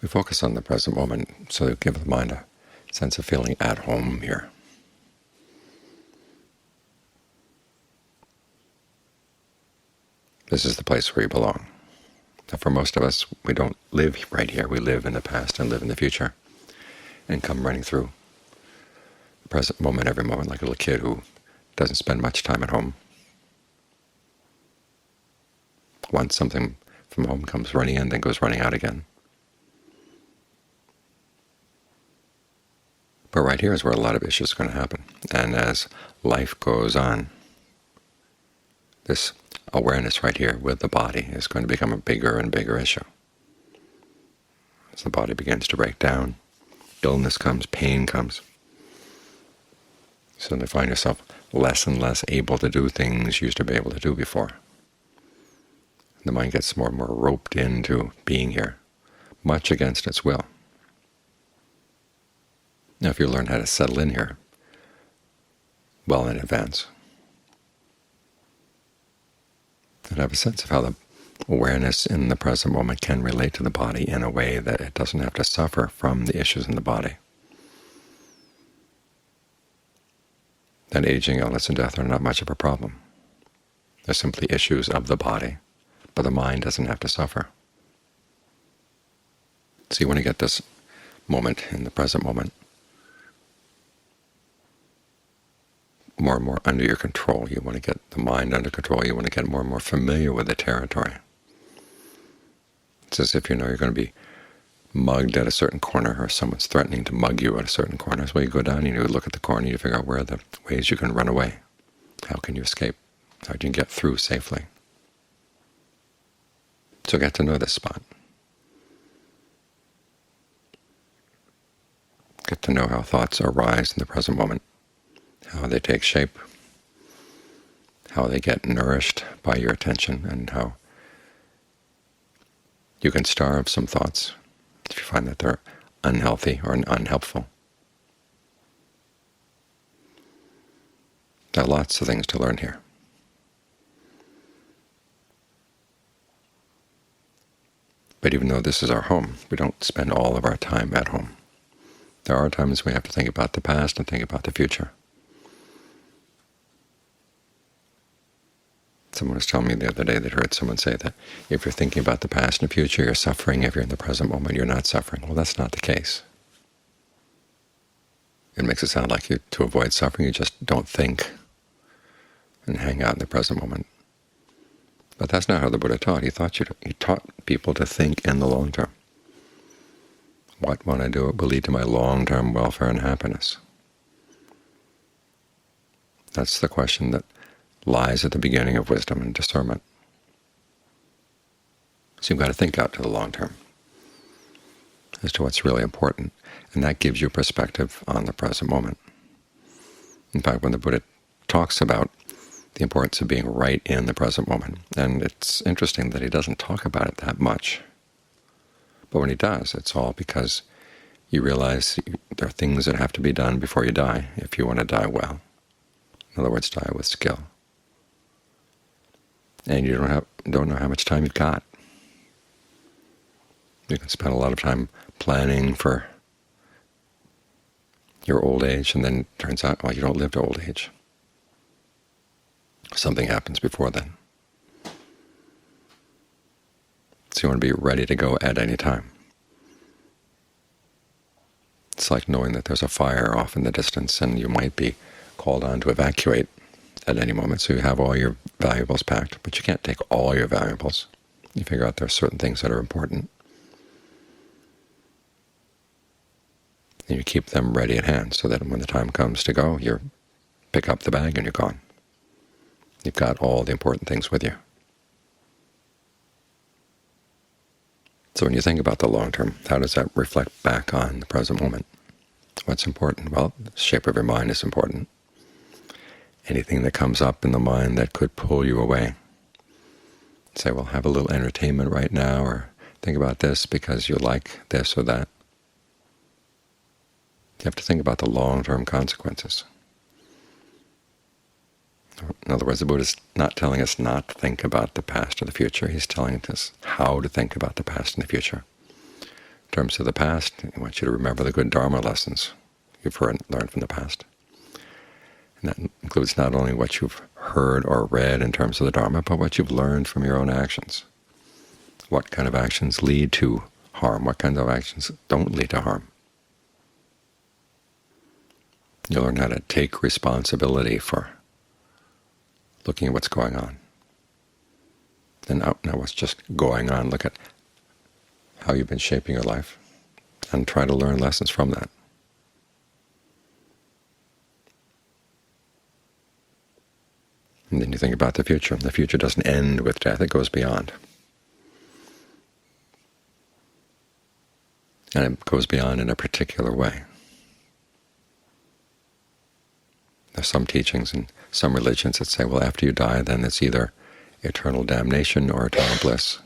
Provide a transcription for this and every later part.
We focus on the present moment so to give the mind a sense of feeling at home here. This is the place where you belong. Now, for most of us, we don't live right here. We live in the past and live in the future and come running through the present moment every moment like a little kid who doesn't spend much time at home. Wants something from home, comes running in, then goes running out again. But right here is where a lot of issues are going to happen. And as life goes on, this awareness right here with the body is going to become a bigger and bigger issue. As the body begins to break down, illness comes, pain comes. So you find yourself less and less able to do things you used to be able to do before. The mind gets more and more roped into being here, much against its will. Now, if you learn how to settle in here well in advance, and have a sense of how the awareness in the present moment can relate to the body in a way that it doesn't have to suffer from the issues in the body. That aging, illness, and death are not much of a problem. They're simply issues of the body, but the mind doesn't have to suffer. So you want to get this moment in the present moment more and more under your control. You want to get the mind under control. You want to get more and more familiar with the territory. It's as if you know you're going to be mugged at a certain corner, or someone's threatening to mug you at a certain corner. So you go down and you look at the corner, you figure out where are the ways you can run away. How can you escape? How can you get through safely? So get to know this spot. Get to know how thoughts arise in the present moment, how they take shape, how they get nourished by your attention, and how you can starve some thoughts if you find that they're unhealthy or unhelpful. There are lots of things to learn here. But even though this is our home, we don't spend all of our time at home. There are times we have to think about the past and think about the future. Someone was telling me the other day that heard someone say that if you're thinking about the past and the future, you're suffering. If you're in the present moment, you're not suffering. Well, that's not the case. It makes it sound like to avoid suffering, you just don't think and hang out in the present moment. But that's not how the Buddha taught. He taught people to think in the long term. What, when I do it, will lead to my long-term welfare and happiness? That's the question that lies at the beginning of wisdom and discernment. So you've got to think out to the long term as to what's really important, and that gives you perspective on the present moment. In fact, when the Buddha talks about the importance of being right in the present moment, and it's interesting that he doesn't talk about it that much, but when he does, it's all because you realize there are things that have to be done before you die if you want to die well. In other words, die with skill. And you don't know how much time you've got. You can spend a lot of time planning for your old age, and then it turns out, well, you don't live to old age. Something happens before then. So you want to be ready to go at any time. It's like knowing that there's a fire off in the distance and you might be called on to evacuate at any moment, so you have all your valuables packed, but you can't take all your valuables. You figure out there are certain things that are important, and you keep them ready at hand so that when the time comes to go, you pick up the bag and you're gone. You've got all the important things with you. So when you think about the long term, how does that reflect back on the present moment? What's important? Well, the shape of your mind is important. Anything that comes up in the mind that could pull you away. Say, well, have a little entertainment right now, or think about this because you like this or that. You have to think about the long-term consequences. In other words, the Buddha is not telling us not to think about the past or the future. He's telling us how to think about the past and the future In terms of the past, I want you to remember the good Dharma lessons you've learned from the past. And that includes not only what you've heard or read in terms of the Dharma, but what you've learned from your own actions. What kind of actions lead to harm? What kinds of actions don't lead to harm? You learn how to take responsibility for looking at what's going on. And now what's just going on, look at how you've been shaping your life and try to learn lessons from that. And then you think about the future. The future doesn't end with death, it goes beyond. And it goes beyond in a particular way. There's some teachings in some religions that say, well, after you die, then it's either eternal damnation or eternal bliss.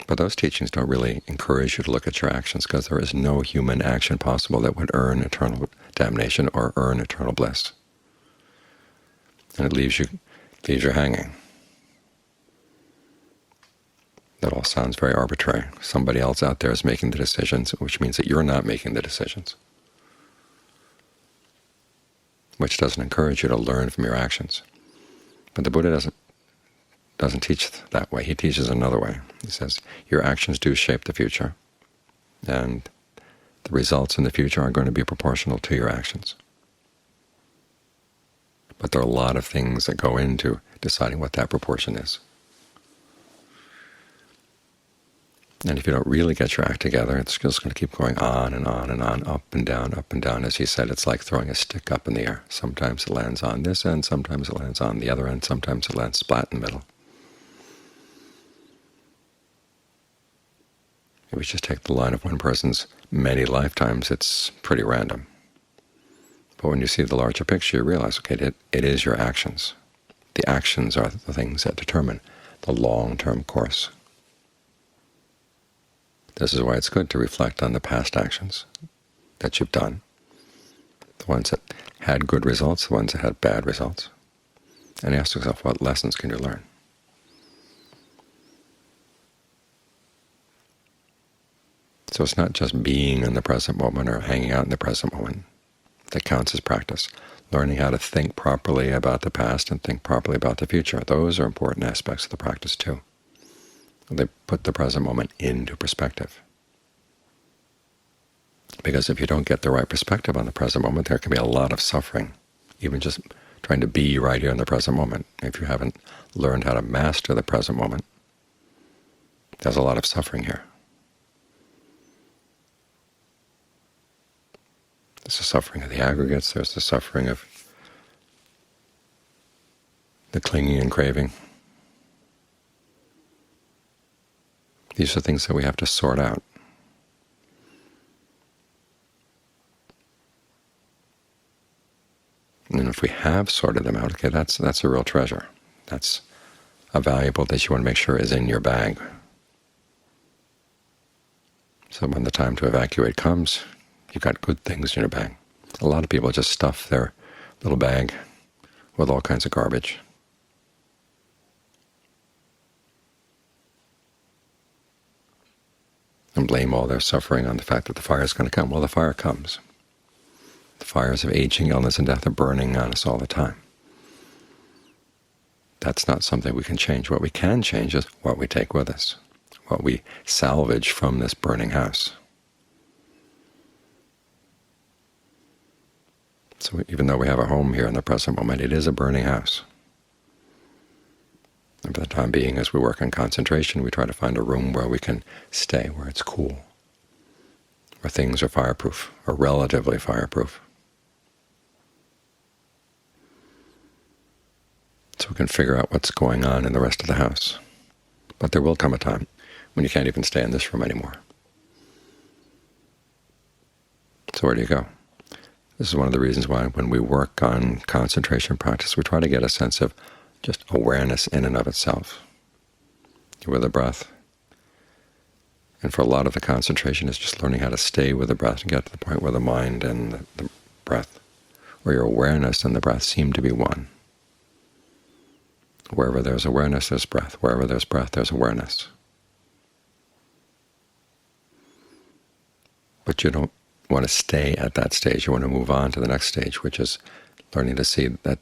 But those teachings don't really encourage you to look at your actions, because there is no human action possible that would earn eternal damnation or earn eternal bliss. And it leaves you hanging. That all sounds very arbitrary. Somebody else out there is making the decisions, which means that you're not making the decisions, which doesn't encourage you to learn from your actions. But the Buddha doesn't teach that way. He teaches another way. He says, your actions do shape the future, and the results in the future are going to be proportional to your actions. But there are a lot of things that go into deciding what that proportion is. And if you don't really get your act together, it's just going to keep going on and on and on, up and down, up and down. As he said, it's like throwing a stick up in the air. Sometimes it lands on this end, sometimes it lands on the other end, sometimes it lands splat in the middle. If we just take the line of one person's many lifetimes, it's pretty random. But when you see the larger picture, you realize, okay, it is your actions. The actions are the things that determine the long-term course. This is why it's good to reflect on the past actions that you've done, the ones that had good results, the ones that had bad results, and ask yourself, what lessons can you learn? So it's not just being in the present moment or hanging out in the present moment that counts as practice. Learning how to think properly about the past and think properly about the future, those are important aspects of the practice too. They put the present moment into perspective. Because if you don't get the right perspective on the present moment, there can be a lot of suffering, even just trying to be right here in the present moment. If you haven't learned how to master the present moment, there's a lot of suffering here. There's the suffering of the aggregates, there's the suffering of the clinging and craving. These are things that we have to sort out. And if we have sorted them out, okay, that's a real treasure. That's a valuable that you want to make sure is in your bag. So when the time to evacuate comes, you've got good things in your bag. A lot of people just stuff their little bag with all kinds of garbage. And blame all their suffering on the fact that the fire is going to come. Well, the fire comes. The fires of aging, illness, and death are burning on us all the time. That's not something we can change. What we can change is what we take with us, what we salvage from this burning house. So even though we have a home here in the present moment, it is a burning house. And for the time being, as we work on concentration, we try to find a room where we can stay, where it's cool, where things are fireproof, or relatively fireproof. So we can figure out what's going on in the rest of the house. But there will come a time when you can't even stay in this room anymore. So where do you go? This is one of the reasons why when we work on concentration practice, we try to get a sense of just awareness in and of itself. You're with the breath. And for a lot of the concentration is just learning how to stay with the breath and get to the point where the mind and the breath, where your awareness and the breath seem to be one. Wherever there's awareness, there's breath. Wherever there's breath, there's awareness. But you don't want to stay at that stage. You want to move on to the next stage, which is learning to see that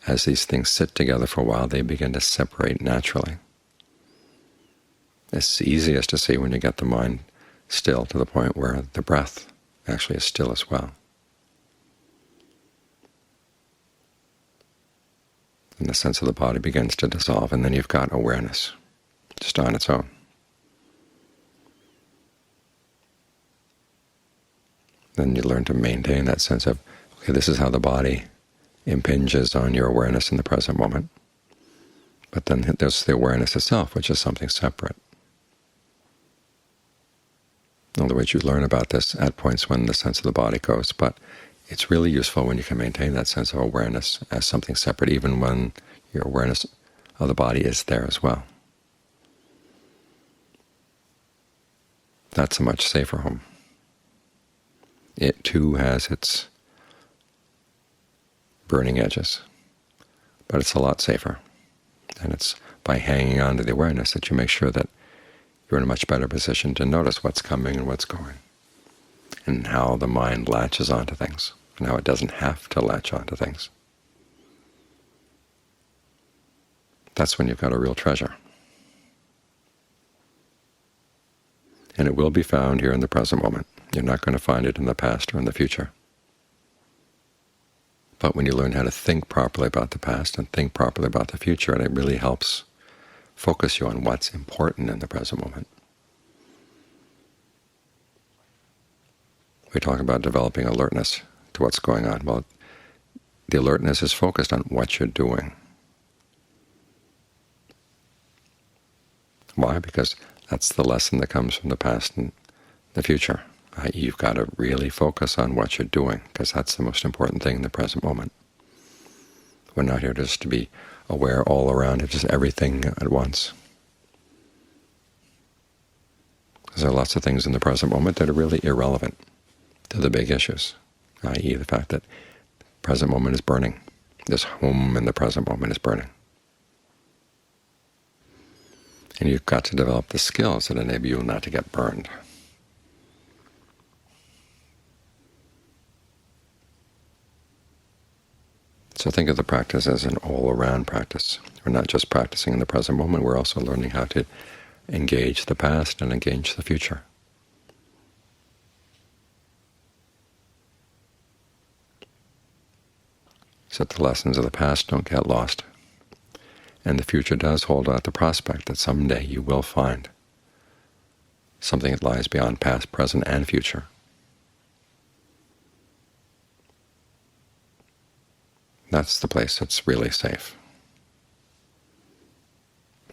as these things sit together for a while, they begin to separate naturally. It's easiest to see when you get the mind still to the point where the breath actually is still as well. And the sense of the body begins to dissolve, and then you've got awareness just on its own. Then you learn to maintain that sense of, okay, this is how the body impinges on your awareness in the present moment. But then there's the awareness itself, which is something separate. In other words, you learn about this at points when the sense of the body goes, but it's really useful when you can maintain that sense of awareness as something separate, even when your awareness of the body is there as well. That's a much safer home. It too has its burning edges, but it's a lot safer. And it's by hanging on to the awareness that you make sure that you're in a much better position to notice what's coming and what's going, and how the mind latches onto things, and how it doesn't have to latch onto things. That's when you've got a real treasure. And it will be found here in the present moment. You're not going to find it in the past or in the future. But when you learn how to think properly about the past and think properly about the future, and it really helps focus you on what's important in the present moment. We talk about developing alertness to what's going on. Well, the alertness is focused on what you're doing. Why? Because that's the lesson that comes from the past and the future. You've got to really focus on what you're doing, because that's the most important thing in the present moment. We're not here just to be aware all around of just everything at once. Because there are lots of things in the present moment that are really irrelevant to the big issues, i.e. the fact that the present moment is burning. This home in the present moment is burning. And you've got to develop the skills that enable you not to get burned. So think of the practice as an all-around practice. We're not just practicing in the present moment, we're also learning how to engage the past and engage the future. So that the lessons of the past don't get lost. And the future does hold out the prospect that someday you will find something that lies beyond past, present, and future. That's the place that's really safe.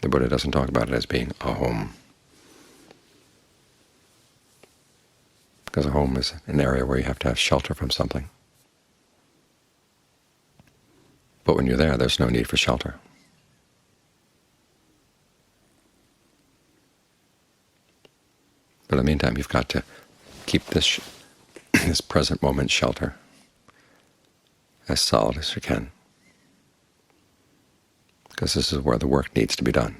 The Buddha doesn't talk about it as being a home, because a home is an area where you have to have shelter from something. But when you're there, there's no need for shelter. But in the meantime, you've got to keep this present moment shelter as solid as you can, because this is where the work needs to be done.